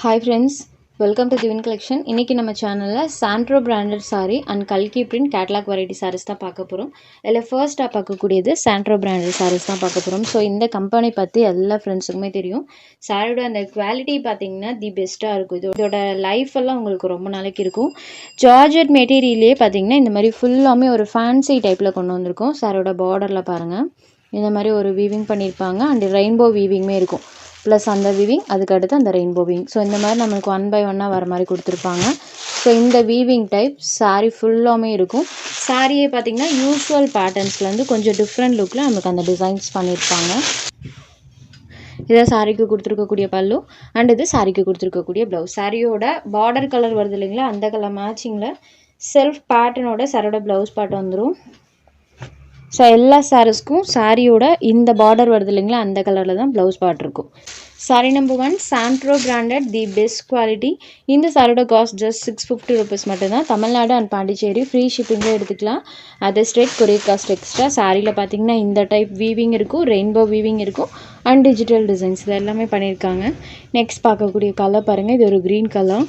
Hi friends, welcome to Divine Collection. இன்னைக்கு நம்ம சேனல்ல சாண்ட்ரோ பிராண்டட் saree and கல்கி print catalog variety sarees தான் பார்க்க போறோம். இல்ல ஃபர்ஸ்டா பார்க்கக்கூடியது சாண்ட்ரோ பிராண்டட் sarees தான் பார்க்க போறோம். ஸோ இந்த கம்பெனி பத்தி எல்லா ஃப்ரெண்ட்ஸுக்குமே தெரியும். சாரியோட அந்த குவாலிட்டி பார்த்தீங்கன்னா தி பெஸ்ட்டாக இருக்கும். இதோட லைஃப் எல்லாம் உங்களுக்கு ரொம்ப நாளைக்கு இருக்கும். ஜார்ஜெட் மெட்டீரியல்லே பார்த்தீங்கன்னா இந்த மாதிரி ஃபுல்லாமே ஒரு ஃபேன்சி டைப்பில் கொண்டு வந்திருக்கோம். சாரியோட பார்டரில் பாருங்கள் இந்த மாதிரி ஒரு வீவிங் பண்ணியிருப்பாங்க அண்ட் ரெயின்போ வீவிங்குமே இருக்கும். ப்ளஸ் அந்த வீவிங் அதுக்கடுத்து அந்த ரெயின்போ வீவிங். ஸோ இந்த மாதிரி நம்மளுக்கு 1 by 1 வர மாதிரி கொடுத்துருப்பாங்க. ஸோ இந்த வீவிங் டைப் சாரீ ஃபுல்லாமே இருக்கும். சாரியே பார்த்திங்கன்னா யூஸ்வல் பேட்டர்ன்ஸ்லேருந்து கொஞ்சம் டிஃப்ரெண்ட் லுக்கில் நமக்கு அந்த டிசைன்ஸ் பண்ணியிருப்பாங்க. இதை சாரிக்கு கொடுத்துருக்கக்கூடிய பல்லு அண்ட் இது சாரிக்கு கொடுத்துருக்கக்கூடிய ப்ளவுஸ். சாரியோட பார்டர் கலர் வருது இல்லைங்களா, அந்த கலர் மேட்சிங்கில் செல்ஃப் பேட்டர்னோட சாரியோட ப்ளவுஸ் பார்ட் வந்துடும். ஸோ எல்லா சாரீஸ்க்கும் சாரியோட இந்த பார்டர் வருது இல்லைங்களா, அந்த கலரில் தான் ப்ளவுஸ் பார்ட் இருக்கும். Sari number 1 Santro branded the best quality. இந்த சாரியோட காஸ்ட் ஜஸ்ட் 650 rupees மட்டும்தான். தமிழ்நாடு அண்ட் பாண்டிச்சேரி ஃப்ரீ ஷிப்பிங்கில் எடுத்துக்கலாம். Other state courier cost extra. சாரியில் பார்த்தீங்கன்னா இந்த டைப் வீவிங் இருக்கும், ரெயின்போ வீவிங் இருக்கும் அண்ட் டிஜிட்டல் டிசைன்ஸ் இது எல்லாமே பண்ணியிருக்காங்க. நெக்ஸ்ட் பார்க்கக்கூடிய கலர் பாருங்கள், இது ஒரு க்ரீன் கலர்.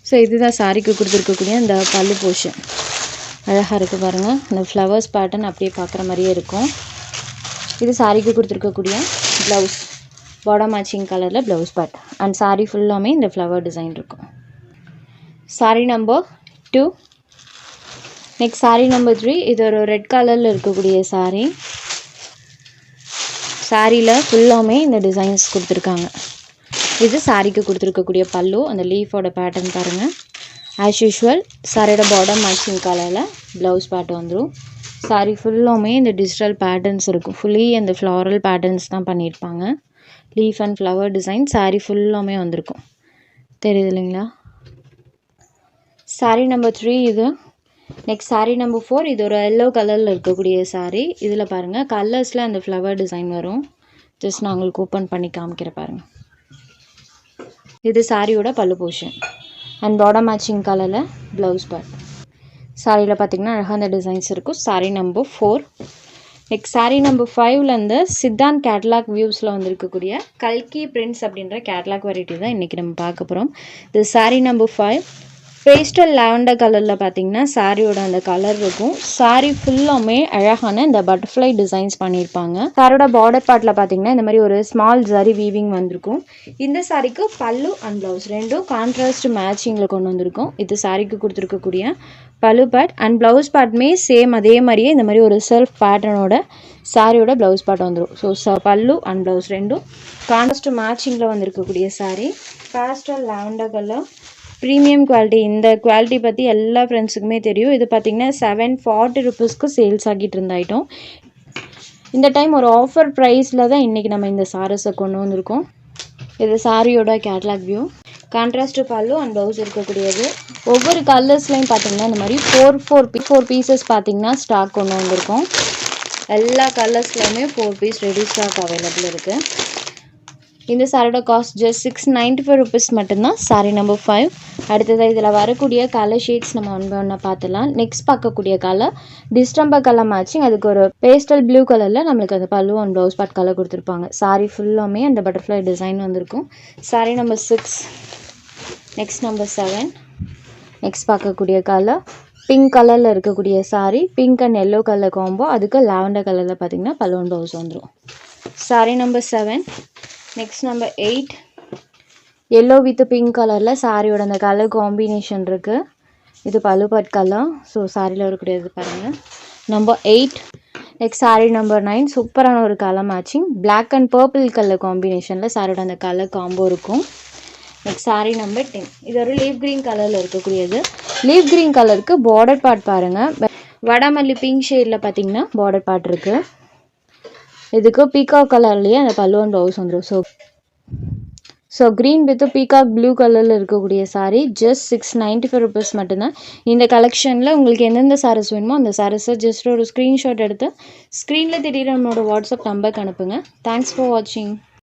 ஸோ இதுதான் சாரிக்கு கொடுத்துருக்கக்கூடிய இந்த பல்லு போர்ஷன். அழகாக இருக்குது பாருங்கள், இந்த ஃப்ளவர்ஸ் பேட்டர்ன் அப்படியே பார்க்குற மாதிரியே இருக்கும். இது சாரிக்கு கொடுத்துருக்கக்கூடிய ப்ளவுஸ், பாடம் மேட்சிங் கலரில் ப்ளவுஸ் பார்ட் அண்ட் சாரீ ஃபுல்லாமே இந்த ஃப்ளவர் டிசைன் இருக்கும். Sari number 2. Next sari number 3. இது ஒரு ரெட் கலரில் இருக்கக்கூடிய சாரீ. சாரியில் ஃபுல்லாமே இந்த டிசைன்ஸ் கொடுத்துருக்காங்க. இது சாரிக்கு கொடுத்துருக்கக்கூடிய பல்லு, அந்த லீஃபோட பேட்டர்ன் பாருங்கள். ஆஸ் யூஷுவல் சாரியோட பாட்டம் மேட்சிங் கலரில் ப்ளவுஸ் பார்ட் வந்துடும். சாரி ஃபுல்லாமே இந்த டிஜிட்டல் பேட்டர்ன்ஸ் இருக்கும். ஃபுல்லி அந்த ஃப்ளாரல் பேட்டர்ன்ஸ் தான் பண்ணியிருப்பாங்க. Leaf and flower design sorry ஃபுல்லாமே வந்திருக்கும், தெரியுது இல்லைங்களா. சாரீ நம்பர் 3 இது. Next sari number 4. இது ஒரு எல்லோ கலரில் இருக்கக்கூடிய சாரீ. இதில் பாருங்கள் கலர்ஸில் அந்த ஃப்ளவர் டிசைன் வரும். ஜஸ்ட் நான் உங்களுக்கு ஓப்பன் பண்ணி காமிக்கிற பாருங்கள். இது சாரியோட பல்லு போர்ஷன் அண்ட் பாட்டம் மேட்சிங் கலரில் ப்ளவுஸ் பார்ட். சாரியில் பார்த்திங்கன்னா அழகாக அந்த டிசைன்ஸ் இருக்கும். Sari number 4. Next sari number 5லேருந்து சித்தாந்த் கேட்லாக் வியூஸில் வந்துருக்கக்கூடிய கல்கி பிரிண்ட்ஸ் அப்படின்ற கேட்லாக் வெரைட்டி தான் இன்றைக்கி நம்ம பார்க்க போகிறோம். இது சாரீ நம்பர் 5. பேஸ்டல் லாவெண்டர் கலரில் பார்த்தீங்கன்னா சாரியோட அந்த கலர் இருக்கும். சாரி ஃபுல்லாமே அழகான இந்த பட்டர்ஃப்ளை டிசைன்ஸ் பண்ணியிருப்பாங்க. சாரியோட பார்டர் பார்ட்டில் பார்த்தீங்கன்னா இந்த மாதிரி ஒரு ஸ்மால் ஜரி வீவிங் வந்திருக்கும். இந்த சாரிக்கு பல்லு அண்ட் ப்ளவுஸ் ரெண்டும் கான்ட்ராஸ்ட் மேட்சிங்கில் கொண்டு வந்திருக்கும். இது சாரிக்கு கொடுத்துருக்கக்கூடிய பல்லு பார்ட் அண்ட் ப்ளவுஸ் பார்ட்டுமே சேம் அதே மாதிரியே இந்த மாதிரி ஒரு செல்ஃப் பேட்டர்னோட சாரியோட ப்ளவுஸ் பார்ட் வந்துடும். ஸோ பல்லு அண்ட் ப்ளவுஸ் ரெண்டும் கான்ட்ராஸ்ட் மேட்சிங்கில் வந்திருக்கக்கூடிய sorry. Pastel lavender colour, premium quality. இந்த குவாலிட்டி பற்றி எல்லா ஃப்ரெண்ட்ஸுக்குமே தெரியும். இது பார்த்திங்கன்னா 740 rupeesக்கு சேல்ஸ் ஆகிட்டு இருந்த ஐட்டம். இந்த டைம் ஒரு ஆஃபர் ப்ரைஸில் தான் இன்றைக்கி நம்ம இந்த சாரீஸை கொண்டு வந்திருக்கோம். இது சாரியோட கேட்லாக் வியூ. கான்ட்ராஸ்ட் பல்லு அண்ட் ப்ளவுஸ் இருக்கக்கூடியது. ஒவ்வொரு கலர்ஸ்லையும் பார்த்திங்கன்னா இந்த மாதிரி 4 பீசஸ் பார்த்திங்கன்னா ஸ்டாக் கொண்டு வந்திருக்கோம். எல்லா கலர்ஸ்லையுமே 4 பீஸ் ரெடி ஸ்டாக் அவைலபிள் இருக்குது. இந்த சாரியோட காஸ்ட் ஜஸ்ட் 695 rupees மட்டும்தான். Sorry number 5. அடுத்ததாக இதில் வரக்கூடிய கலர் ஷேட்ஸ் நம்ம ஒன்று பார்த்துலாம். நெக்ஸ்ட் பார்க்கக்கூடிய கலர் டிஸ்டம்பர் கலர் மேட்சிங். அதுக்கு ஒரு பேஸ்டல் ப்ளூ கலரில் நம்மளுக்கு அந்த பல்லு அண்ட் ப்ளவுஸ் பார்ட் கலர் கொடுத்துருப்பாங்க. சாரி ஃபுல்லாமே அந்த பட்டர்ஃப்ளை டிசைன் வந்திருக்கும். Sorry number 6. Next number 7. Next பார்க்கக்கூடிய கலர் பிங்க் கலரில் இருக்கக்கூடிய sorry. Pink and yellow colour combo. அதுக்கு லாவெண்டர் கலரில் பார்த்திங்கன்னா பல்லு அண்ட் ப்ளவுஸ் வந்துடும். Sorry number 7. Next number 8. Yellow with pink கலரில் சாரியோட அந்த கலர் காம்பினேஷன் இருக்குது. இது பல்லு பார்ட் கலர். ஸோ சாரியில் இருக்கக்கூடியது பாருங்கள். நம்பர் 8. Next sari number 9. சூப்பரான ஒரு colour matching. Black and purple colour காம்பினேஷனில் சாரியோட அந்த கலர் காம்போ இருக்கும். Next sari number 10. இது ஒரு லீஃப் க்ரீன் கலரில் இருக்கக்கூடியது. லீஃப் க்ரீன் கலருக்கு பார்டர் பார்ட் பாருங்கள். வடமல்லி பிங்க் ஷேடில் பார்த்தீங்கன்னா பார்டர் பார்ட் இருக்குது. இதுக்கு பீகாக் கலர்லேயே அந்த பல்லு அண்ட் ப்ளவுஸ் வந்துடும். So green with peacock blue கலரில் இருக்கக்கூடிய சாரீ ஜஸ்ட் 695 rupees மட்டும்தான். இந்த கலெக்ஷனில் உங்களுக்கு எந்தெந்த சாரீஸ் வேணுமோ அந்த சாரீஸை ஜஸ்ட் ஒரு ஸ்க்ரீன்ஷாட் எடுத்து ஸ்க்ரீனில் தெரியுற நம்மளோட வாட்ஸ்அப் நம்பருக்கு அனுப்புங்க. தேங்க்ஸ் ஃபார் வாட்சிங்.